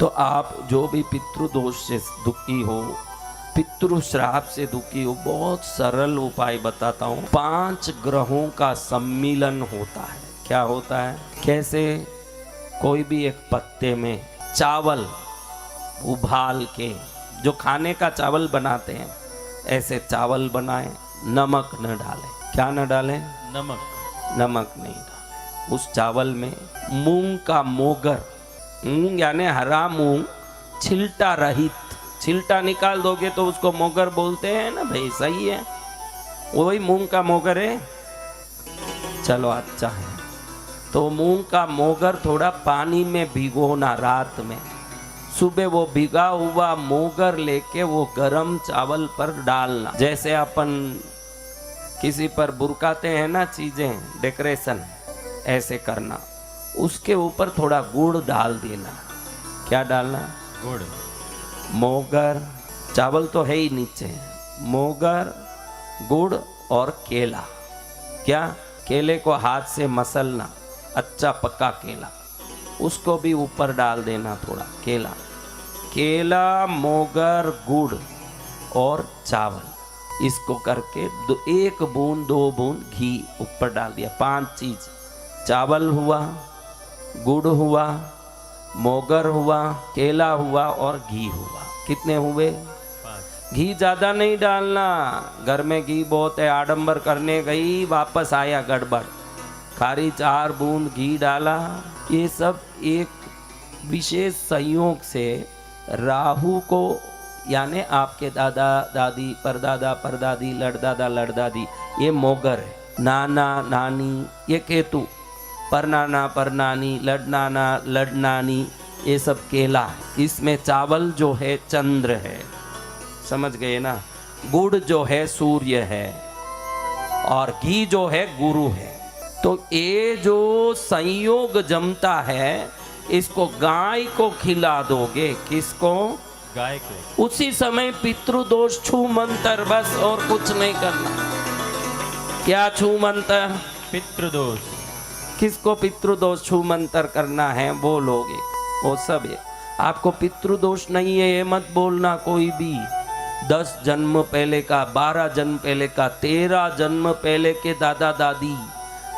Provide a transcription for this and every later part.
तो आप जो भी पितृदोष से दुखी हो, पितृ श्राप से दुखी हो, बहुत सरल उपाय बताता हूँ। 5 ग्रहों का सम्मिलन होता है। क्या होता है? कैसे? कोई भी एक पत्ते में चावल उबाल के, जो खाने का चावल बनाते हैं, ऐसे चावल बनाएं, नमक न डालें। क्या न डालें? नमक नहीं डालें। उस चावल में मूंग का मोगर, मूंग यानी हरा मूंग, छिलटा रहित, छिलटा निकाल दोगे तो उसको मोगर बोलते हैं ना भाई, सही है, वही मूंग का मोगर है। चलो अच्छा है, तो मूंग का मोगर थोड़ा पानी में भिगोना रात में, सुबह वो भिगा हुआ मोगर लेके वो गरम चावल पर डालना। जैसे अपन किसी पर बुरकाते हैं ना चीजें, डेकोरेशन, ऐसे करना। उसके ऊपर थोड़ा गुड़ डाल देना। क्या डालना? गुड़। मोगर, चावल तो है ही नीचे, मोगर, गुड़ और केला। क्या? केले को हाथ से मसलना, अच्छा पक्का केला, उसको भी ऊपर डाल देना थोड़ा। केला, मोगर, गुड़ और चावल, इसको करके 1 बूंद 2 बूंद घी ऊपर डाल दिया। 5 चीज, चावल हुआ, गुड़ हुआ, मोगर हुआ, केला हुआ और घी हुआ। कितने हुए? 5। घी ज्यादा नहीं डालना, घर में घी बहुत है, आडंबर करने गई, वापस आया गड़बड़। खाली 4 बूंद घी डाला। ये सब एक विशेष संयोग से राहु को, यानी आपके दादा दादी, परदादा परदादी, लड़दादा लड़दादी, ये मोगर है। नाना नानी ये केतु, परनाना परनानी, लड़नाना लड़नानी ये सब केला है। इसमें चावल जो है चंद्र है, समझ गए ना? गुड़ जो है सूर्य है और घी जो है गुरु है। तो ये जो संयोग जमता है, इसको गाय को खिला दोगे। किसको? गाय को। उसी समय पितृदोष छू मंत्र, बस और कुछ नहीं करना। क्या छू मंत्र? पितृदोष। किसको पितृदोष छू मंत्र करना है? वो लोगे, वो सब है। आपको पितृदोष नहीं है ये मत बोलना कोई भी। 10 जन्म पहले का, 12 जन्म पहले का, 13 जन्म पहले के दादा दादी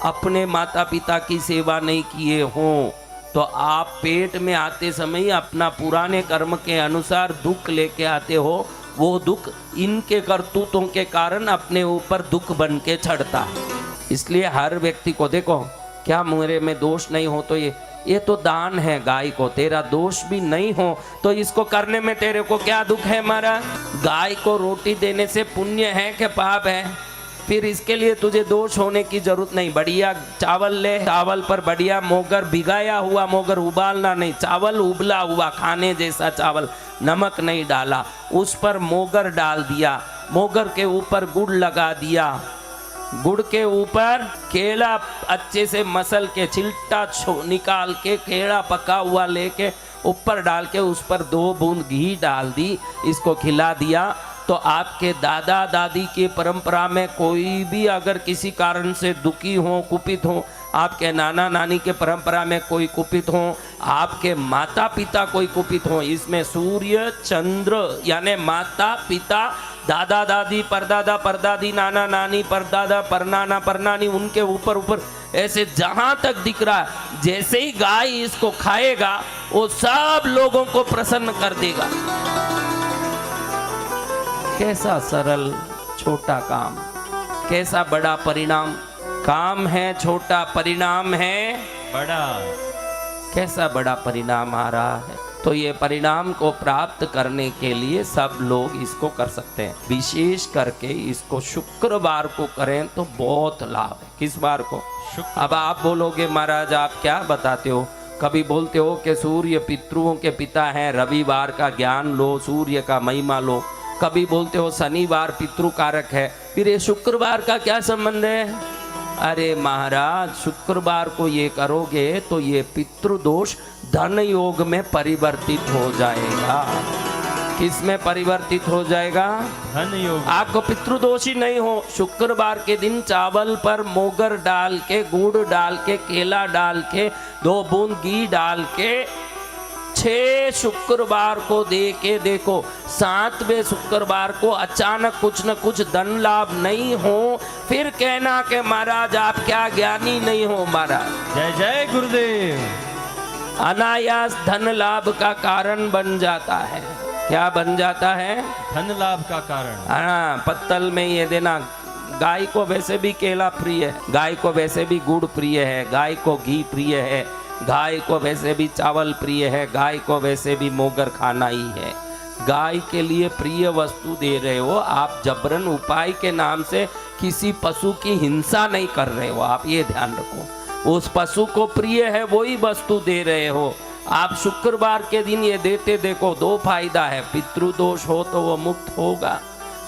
अपने माता पिता की सेवा नहीं किए हों, तो आप पेट में आते समय अपना पुराने कर्म के अनुसार दुख लेके आते हो। वो दुख इनके करतूतों के कारण अपने ऊपर दुख बन के चढ़ता है। इसलिए हर व्यक्ति को देखो, क्या मेरे में दोष नहीं हो तो ये तो दान है गाय को। तेरा दोष भी नहीं हो तो इसको करने में तेरे को क्या दुख है? हमारा गाय को रोटी देने से पुण्य है कि पाप है? फिर इसके लिए तुझे दोष होने की जरूरत नहीं। बढ़िया चावल ले, चावल पर बढ़िया मोगर, भिगाया हुआ मोगर, उबालना नहीं, चावल उबला हुआ खाने जैसा चावल, नमक नहीं डाला, उस पर मोगर डाल दिया, मोगर के ऊपर गुड़ लगा दिया, गुड़ के ऊपर केला अच्छे से मसल के छिलटा निकाल के केला पका हुआ लेके ऊपर डाल के उस पर 2 बूंद घी डाल दी, इसको खिला दिया। तो आपके दादा दादी की परंपरा में कोई भी अगर किसी कारण से दुखी हो, कुपित हो, आपके नाना नानी के परंपरा में कोई कुपित हो, आपके माता पिता कोई कुपित हो, इसमें सूर्य चंद्र यानी माता पिता, दादा दादी, परदादा परदादी, नाना नानी, परदादा परनाना परनानी, उनके ऊपर ऐसे जहां तक दिख रहा है, जैसे ही गाय इसको खाएगा वो सब लोगों को प्रसन्न कर देगा। कैसा सरल छोटा काम, कैसा बड़ा परिणाम। काम है छोटा, परिणाम है बड़ा। कैसा बड़ा परिणाम आ रहा है। तो ये परिणाम को प्राप्त करने के लिए सब लोग इसको कर सकते हैं। विशेष करके इसको शुक्रवार को करें तो बहुत लाभ है। किस बार को? अब आप बोलोगे महाराज आप क्या बताते हो? कभी बोलते हो कि सूर्य पितरों के पिता हैं, रविवार का ज्ञान लो, सूर्य का महिमा लो। कभी बोलते हो शनिवार पितृ कारक है, फिर ये शुक्रवार का क्या संबंध है? अरे महाराज, शुक्रवार को ये करोगे तो ये पितृदोष धन योग में परिवर्तित हो जाएगा। किस में परिवर्तित हो जाएगा? धन योग। आपको पितृदोष ही नहीं हो, शुक्रवार के दिन चावल पर मोगर डाल के, गुड़ डाल के, केला डाल के, 2 बूंद घी डाल के 6 शुक्रवार को दे के देखो, 7वें शुक्रवार को अचानक कुछ न कुछ धन लाभ नहीं हो, फिर कहना कि महाराज आप क्या ज्ञानी नहीं हो महाराज। जय जय गुरुदेव। अनायास धन लाभ का कारण बन जाता है। क्या बन जाता है? धन लाभ का कारण। हाँ, पत्तल में ये देना। गाय को वैसे भी केला प्रिय है, गाय को वैसे भी गुड़ प्रिय है, गाय को घी प्रिय है, गाय को वैसे भी चावल प्रिय है, गाय को वैसे भी मोगर खाना ही है। गाय के लिए प्रिय वस्तु दे रहे हो आप, जबरन उपाय के नाम से किसी पशु की हिंसा नहीं कर रहे हो आप, ये ध्यान रखो। उस पशु को प्रिय है वही वस्तु दे रहे हो आप। शुक्रवार के दिन ये देते देखो, 2 फायदा है। पितृदोष हो तो वो मुक्त होगा,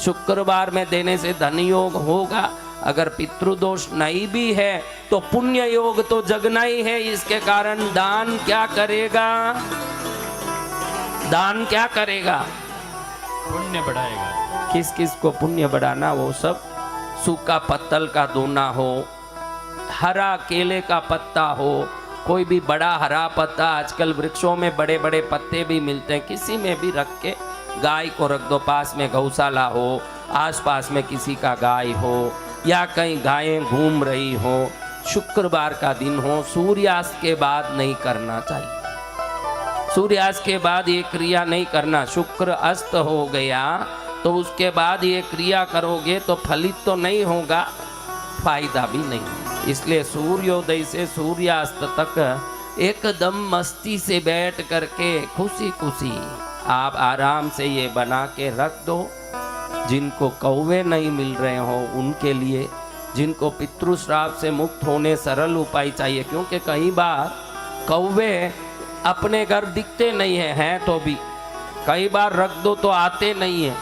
शुक्रवार में देने से धन योग होगा। अगर पितृदोष नहीं भी है तो पुण्य योग तो जगना ही है। इसके कारण दान क्या करेगा? दान क्या करेगा? पुण्य बढ़ाएगा। किस किस को पुण्य बढ़ाना? वो सब सूखा पत्तल का दोना हो, हरा केले का पत्ता हो, कोई भी बड़ा हरा पत्ता, आजकल वृक्षों में बड़े बड़े पत्ते भी मिलते हैं, किसी में भी रख के गाय को रख दो। पास में गौशाला हो, आसपास में किसी का गाय हो, या कहीं गायें घूम रही हो, शुक्रवार का दिन हो, सूर्यास्त के बाद नहीं करना चाहिए। सूर्यास्त के बाद ये क्रिया नहीं करना। शुक्र अस्त हो गया तो उसके बाद ये क्रिया करोगे तो फलित तो नहीं होगा, फायदा भी नहीं। इसलिए सूर्योदय से सूर्यास्त तक एकदम मस्ती से बैठ करके खुशी खुशी आप आराम से ये बना के रख दो। जिनको कौवे नहीं मिल रहे हो उनके लिए, जिनको पितृश्राप से मुक्त होने सरल उपाय चाहिए, क्योंकि कई बार कौवे अपने घर दिखते नहीं हैं तो भी कई बार रख दो तो आते नहीं हैं।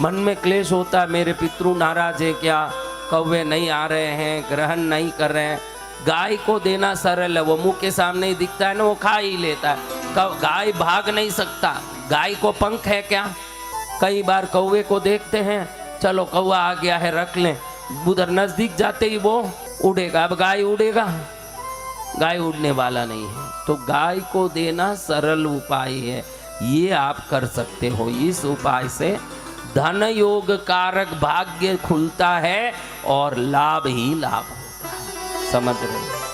मन में क्लेश होता है, मेरे पितृ नाराज है क्या, कौवे नहीं आ रहे हैं, ग्रहण नहीं कर रहे हैं। गाय को देना सरल है, वो मुंह के सामने ही दिखता है ना, वो खा ही लेता है। गाय भाग नहीं सकता, गाय को पंख है क्या? कई बार कौवे को देखते हैं, चलो कौवा आ गया है रख लें, उधर नजदीक जाते ही वो उड़ेगा। अब गाय उड़ेगा? गाय उड़ने वाला नहीं है। तो गाय को देना सरल उपाय है, ये आप कर सकते हो। इस उपाय से धन योग कारक भाग्य खुलता है और लाभ ही लाभ होता है। समझ रहे हैं?